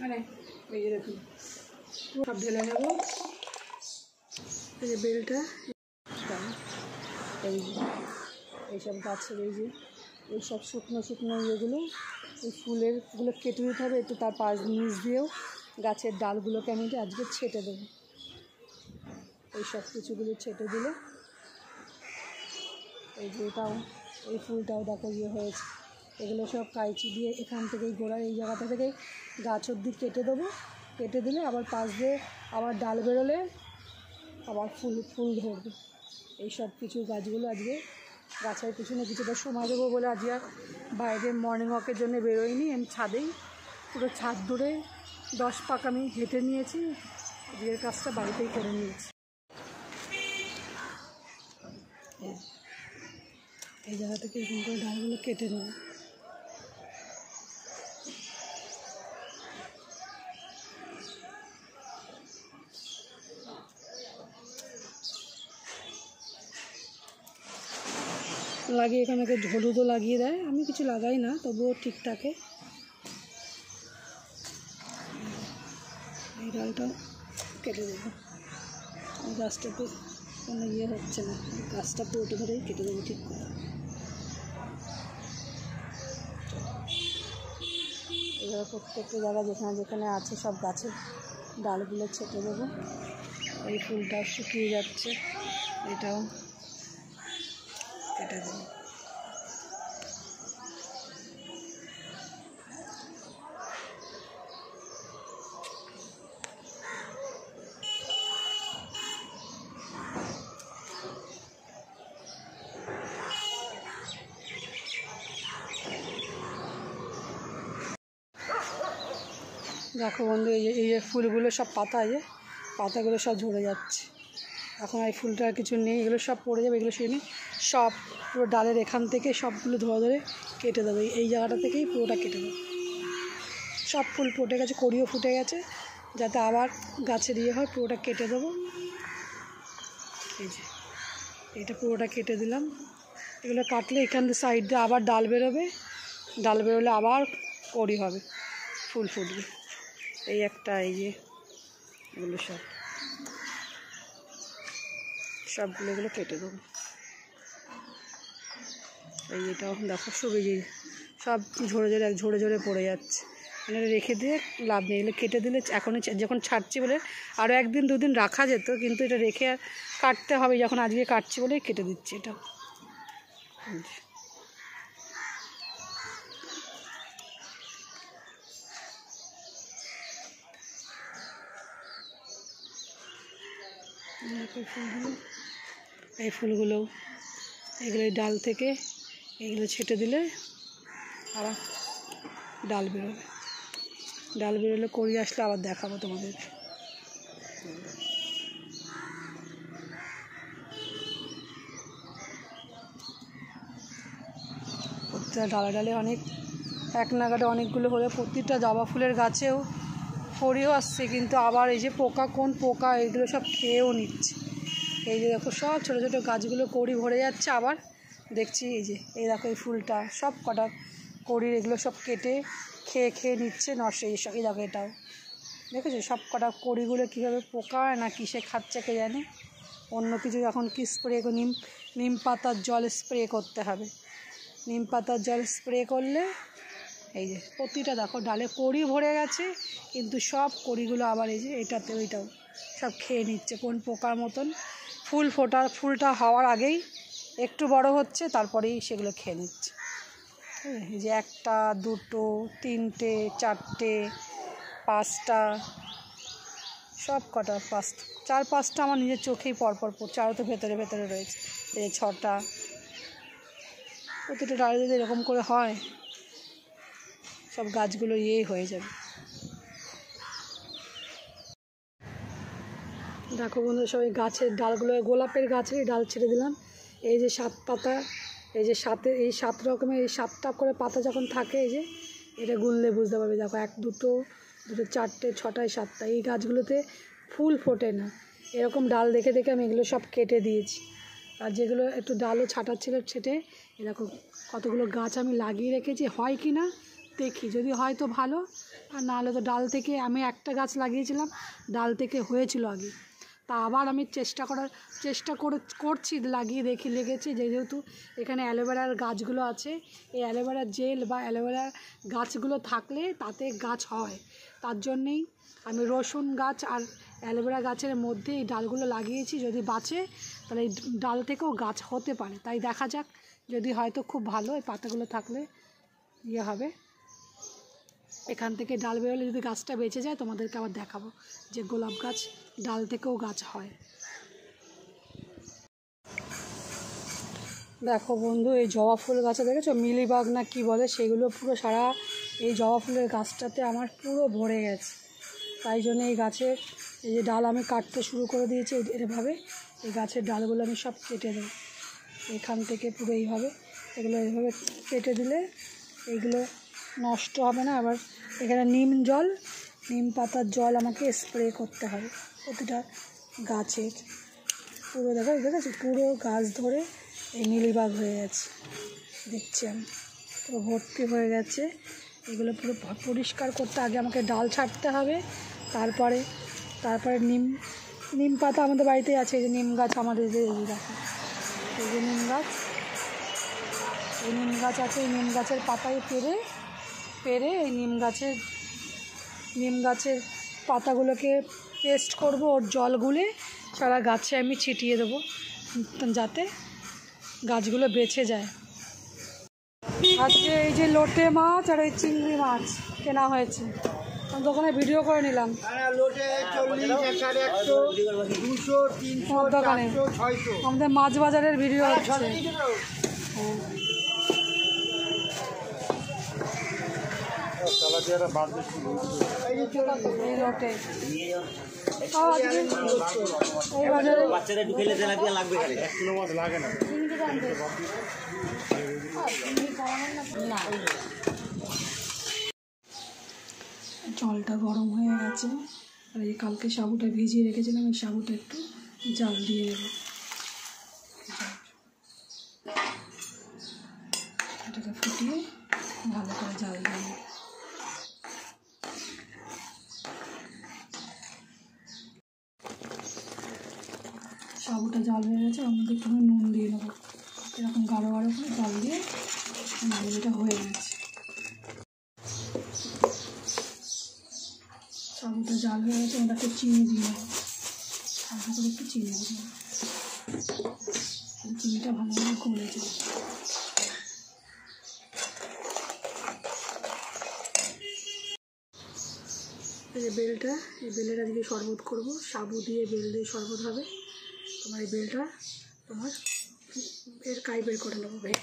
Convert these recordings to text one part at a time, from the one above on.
মানে এই যে দেখুন সব ঢেলে নেব। এই যে বেলটা, এই যে এইসব গাছের এইসব শুকনো শুকনো ইয়েগুলো, এই ফুলেরগুলো কেটে দিতে হবে একটু, তার নিচ দিয়েও গাছের ডালগুলোকে আমি আজকে ছেটে দেবো। এই সব কিছুগুলো ছেটে দিলে এই যে এটাও, এই ফুলটাও দেখো হয়েছে। এগুলো সব কাইচি দিয়ে এখান থেকেই গোড়ার এই জায়গাটা থেকে গাছ অবধি কেটে দেবো। কেটে দিলে আবার পাশ দিয়ে আবার ডাল বেরোলে আবার ফুল ধরবে। এই সব কিছু গাছগুলো আজকে গাছের পিছনে কিছুটা সময় দেবো বলে আজকে আর বাইরে মর্নিং ওয়াকের জন্য বেরোয়নি। আমি ছাদেই পুরো ছাদ ধরে 10 পাক আমি হেঁটে নিয়েছি, আজকের কাজটা বাড়িতেই করে নিয়েছি। এই জায়গা থেকে এরকম করে ডালগুলো কেটে নেব। লাগিয়ে এখানে হলুদও লাগিয়ে দেয়, আমি কিছু লাগাই না, তবুও ঠিক থাকে। এই ডালটা কেটে দেবো, গাছটাতে কোনো হচ্ছে না, গাছটা পুরোটা ধরেই কেটে দেবো ঠিক করে। এবার প্রত্যেকটা জায়গা যেখানে যেখানে আছে সব গাছের ডালগুলো ছেটে দেবো। এই ফুলটাও শুকিয়ে যাচ্ছে, এটাও কেটে দেবো। দেখো বন্ধু, এই যে ফুলগুলো সব পাতাগুলো সব ঝরে যাচ্ছে। এখন এই ফুলটা আর কিছু নেই, এগুলো সব পড়ে যাবে। এগুলো শুনে সব পুরো ডালের এখান থেকে সবগুলো ধরে ধরে কেটে দেবো। এই জায়গাটা থেকেই পুরোটা কেটে দেবো। সব ফুল ফুটে গেছে, কড়িও ফুটে গেছে, যাতে আবার গাছের হয় পুরোটা কেটে দেবো। এই যে এটা পুরোটা কেটে দিলাম। এগুলো কাটলে এখান থেকে সাইড দিয়ে আবার ডাল বেরোবে, ডাল বেরোলে আবার কড়ি হবে, ফুল ফুটবে। এই একটা, এই যে এগুলো সবগুলো এগুলো কেটে দেবো। এই এটাও দেখো সব ঝরে ঝরে পড়ে যাচ্ছে, মানে রেখে দিয়ে লাভ নেই। এগুলো কেটে দিলে এখনই যখন ছাড়ছি বলে আরও 1 দিন 2 দিন রাখা যেত, কিন্তু এটা রেখে আর কাটতে হবে, যখন আজকে কাটছি বলেই কেটে দিচ্ছি এটা। এই ফুলগুলো এগুলো ডাল থেকে এগুলো ছেটে দিলে আবার ডাল বেরোবে। ডাল বেরোলে কড়ি আসলে আবার দেখাবো তোমাদের। প্রত্যেকটা ডালে ডালে অনেক এক নাগাড়ে অনেকগুলো হলে প্রত্যেকটা জবা ফুলের গাছেও কড়িও আসছে, কিন্তু আবার এই যে কোন পোকা এগুলো সব খেয়েও নিচ্ছে। এই যে দেখো সব ছোটো ছোটো গাছগুলো কড়ি ভরে যাচ্ছে, আবার দেখছি এই দেখো এই ফুলটা সব কটা কড়ির এগুলো সব কেটে খেয়ে নিচ্ছে, নষ্ট। এই দেখো এটাও দেখেছো সব কটা কড়িগুলো কীভাবে পোকা না কিসে খাচ্ছে কে জানে। অন্য কিছু এখন কি স্প্রে নিম পাতার জল স্প্রে করতে হবে। নিম পাতার জল স্প্রে করলে এই যে প্রতিটা দেখো ডালে কড়ি ভরে গেছে, কিন্তু সব কড়িগুলো আবার এই যে এটাতে ওইটাও সব খেয়ে নিচ্ছে কোন পোকার মতন। ফুলটা হওয়ার আগেই একটু বড় হচ্ছে, তারপরেই সেগুলো খেয়ে নিচ্ছে। এই যে 1টা 2টো 3টে 4টে 5টা সব কটা 4-5টা আমার নিজের চোখেই পরপর পড়ছে, আরও তো ভেতরে ভেতরে রয়েছে। এই যে 6টা। প্রতিটা ডালে যদি এরকম করে হয় সব গাছগুলো হয়ে যাবে। দেখো বন্ধু, সব এই গাছের ডালগুলো, গোলাপের গাছের ডাল ছেড়ে দিলাম। এই যে 7 পাতা, এই যে 7 রকমের এই 7টা করে পাতা যখন থাকে, এই যে এটা গুনলে বুঝতে পারবে। দেখো 1 2 4টে 6টায় 7টা। এই গাছগুলোতে ফুল ফোটে না, এরকম ডাল দেখে দেখে আমি এগুলো সব কেটে দিয়েছি। আর যেগুলো একটু ডালও ছাটার ছিল ছেটে, এরকম কতগুলো গাছ আমি লাগিয়ে রেখেছি, হয় কি না দেখি যদি হয় তো ভালো, আর নাহলে তো ডাল থেকে আমি একটা গাছ লাগিয়েছিলাম, ডাল থেকে হয়েছিল আগে, তা আবার আমি চেষ্টা করছি লাগিয়ে দেখি লেগেছে। যেহেতু এখানে অ্যালোভেরার গাছগুলো আছে, এই অ্যালোভেরার জেল বা অ্যালোভেরার গাছগুলো থাকলে তাতে গাছ হয়, তার জন্যেই আমি রসুন গাছ আর অ্যালোভেরা গাছের মধ্যে এই ডালগুলো লাগিয়েছি। যদি বাঁচে তাহলে এই ডাল থেকেও গাছ হতে পারে, তাই দেখা যাক, যদি হয়তো খুব ভালো, এই পাতাগুলো থাকলে ইয়ে হবে, এখান থেকে ডাল বেরোলে যদি গাছটা বেঁচে যায় তোমাদেরকে আবার দেখাবো যে গোলাপ গাছ ডাল থেকেও গাছ হয়। দেখো বন্ধু, এই জবা ফুল গাছে দেখেছো মিলিবাগ না কি বলে, সেগুলো পুরো সারা এই জবা ফুলের গাছটাতে আমার পুরো ভরে গেছে। তাই জন্য এই গাছের এই যে ডাল আমি কাটতে শুরু করে দিয়েছি এভাবে, এই গাছের ডালগুলো আমি সব কেটে দেবো এখান থেকে পুরো এইভাবে, এগুলো এইভাবে কেটে দিলে এইগুলো নষ্ট হবে না। আবার এখানে নিম পাতার জল আমাকে স্প্রে করতে হবে প্রতিটা গাছের, পুরো দেখেছি পুরো গাছ ধরে এই মিলিবাগ হয়ে গেছে, দেখছি আমি পুরো ভর্তি হয়ে গেছে। এগুলো পুরো পরিষ্কার করতে আগে আমাকে ডাল ছাড়তে হবে, তারপরে নিম পাতা আমাদের বাড়িতেই আছে, এই যে নিম গাছ আমাদের দেখো, এই যে নিম গাছ আছে, এই নিম গাছের পাতায় পেরে এই নিম গাছের পাতাগুলোকে পেস্ট করব, ওর জল গুলে সারা গাছে আমি ছিটিয়ে দেবো যাতে গাছগুলো বেঁচে যায়। আজকে এই যে লোটে মাছ আর এই চিংড়ি মাছ কেনা হয়েছে, আমি দোকানে ভিডিও করে নিলাম। দোকানে আমাদের মাছ বাজারের ভিডিও হচ্ছে। এই লোটে বাচ্চাদের ঢুকেলে লাগবে না। জলটা গরম হয়ে গেছে, আর এই কালকে সাবুটা ভিজিয়ে রেখেছিলাম, এই সাবুটা একটু জাল দিয়ে দেবো, এটাকে ফুটিয়ে ভালো করে জাল দিয়ে দেবো। সাবুটা জাল হয়ে গেছে, ওর মধ্যে একটু নুন দিয়ে নেবো, এরকম গাঢ় করে জল দিয়ে এটা হয়ে গেছে। সাবুটা জাল হয়ে গেছে, ওটাকে চিনি দিয়ে নেবো, হালকা করে একটু চিনি দিয়ে নেবো, চিনিটা ভালোভাবে গলে যায়। এই যে বেলটা, এই বেলের আজকে শরবত করব, সাবু দিয়ে বেল দিয়ে শরবত হবে। তোমার এই বেলটা কাই বের করে নেবো ভাই।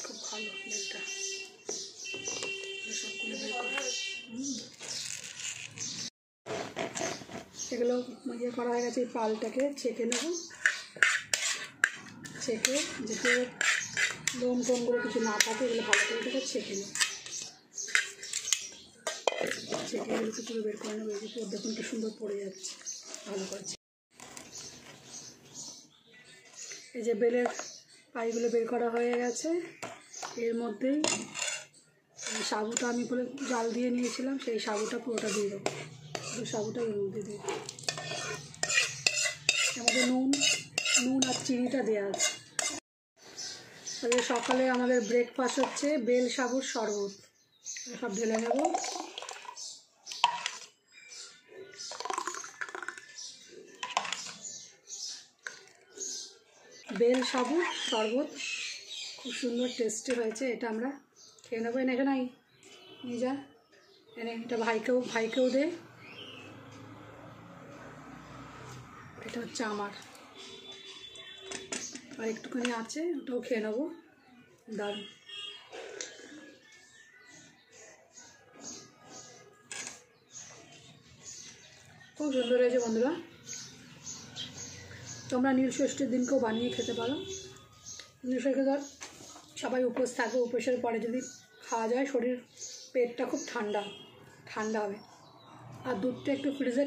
খুব ভালো বেলটা, সবগুলো বের করে এগুলো ইয়ে করা হয়ে গেছে। এই পালটাকে ছেঁকে নেব, ছেঁকে যাতে লোম টোমগুলো কিছু না থাকে এগুলো ভালো করে এটাকে ছেঁকে নেব, ছেঁকে এগুলোকে পুরো বের করে নেবো। এই যে দেখুন কি সুন্দর পড়ে যাচ্ছে, ভালো করে। এই যে বেলের পাইগুলো বের করা হয়ে গেছে, এর মধ্যেই সাবুটা আমি বলে জাল দিয়ে নিয়েছিলাম, সেই সাবুটা পুরোটা দিয়ে দেবো, সাবুটা এর মধ্যে দিয়ে দেবো। আমাদের নুন আর চিনিটা দেওয়া আছে। আজকে সকালে আমাদের ব্রেকফাস্ট হচ্ছে বেল সাবুর শরবত, সব ঢেলে নেব। বেল সাবুর শরবত খুব সুন্দর টেস্টি হয়েছে, এটা আমরা খেয়ে নেবো। এনে এখানে নিয়ে যা, এনে এটা ভাইকেও দে, এটা হচ্ছে আমার, আর একটুখানি আছে ওটাও খেয়ে নেবো। দারুণ, খুব সুন্দর হয়েছে বন্ধুরা। তোমরা নীলষষ্ঠীর দিনকেও বানিয়ে খেতে পারো। নীলষষ্ঠী ধর সবাই উপোস থাকে, উপোসের পরে যদি খাওয়া যায় শরীর পেটটা খুব ঠান্ডা হবে, আর দুধটা একটু ফ্রিজে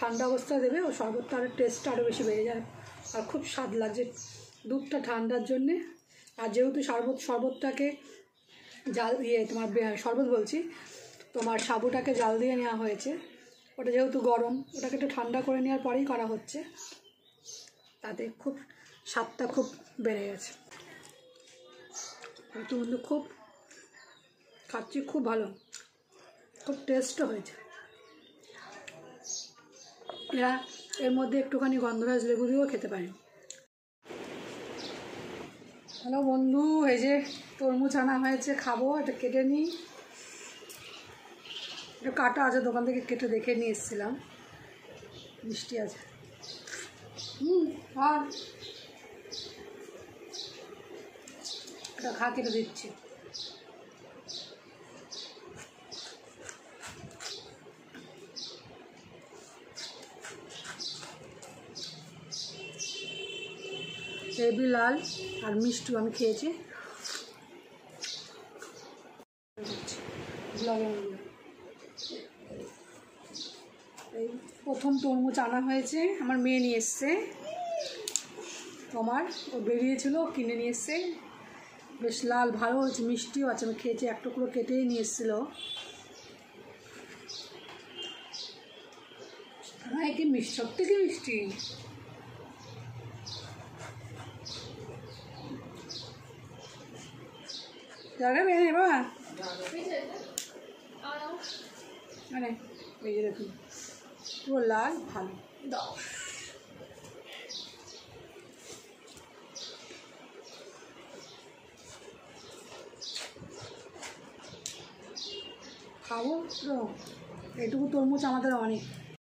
ঠান্ডা অবস্থায় দেবে, ও শরবতটা আরও টেস্টটা আরও বেশি বেড়ে যায়, আর খুব স্বাদ লাগছে দুধটা ঠান্ডার জন্যে। আর যেহেতু শরবতটাকে জাল দিয়ে তোমার শরবত বলছি, তোমার সাবুটাকে জাল দিয়ে নেওয়া হয়েছে, ওটা যেহেতু গরম, ওটাকে একটু ঠান্ডা করে নেওয়ার পরেই করা হচ্ছে, তাতে খুব স্বাদটা খুব বেড়ে গেছে। একটু কিন্তু খুব খাচ্ছি, খুব ভালো, খুব টেস্টও হয়েছে। এরা এর মধ্যে একটুখানি গন্ধরাজ লেবু দিয়েও খেতে পারে। হ্যালো বন্ধু, এই যে তরমুজ আনা হয়েছে, খাবো, এটা কেটে নিই। এটা কাটা আছে, দোকান থেকে কেটে দেখে নিয়ে এসেছিলাম, মিষ্টি আছে। আর এটা খা, কেটে দিচ্ছি। হেভি লাল আর মিষ্টি আমি খেয়েছি। এই প্রথম তরমুজ আনা হয়েছে, আমার মেয়ে নিয়ে এসছে, তোমার ও বেরিয়েছিল কিনে নিয়ে এসছে, বেশ লাল, ভালো হয়েছে, মিষ্টিও আছে, আমি খেয়েছি, এক টুকরো কেটেই নিয়ে এসেছিলো। হ্যাঁ, কি মিষ্টি, সব থেকে মিষ্টি। জায়গা মেয়ে নেই বাবা, মানে এই যে দেখুন পুরো লাল, ভালো দাও। খাবো তো, এইটুকু তরমুজ আমাদের অনেক।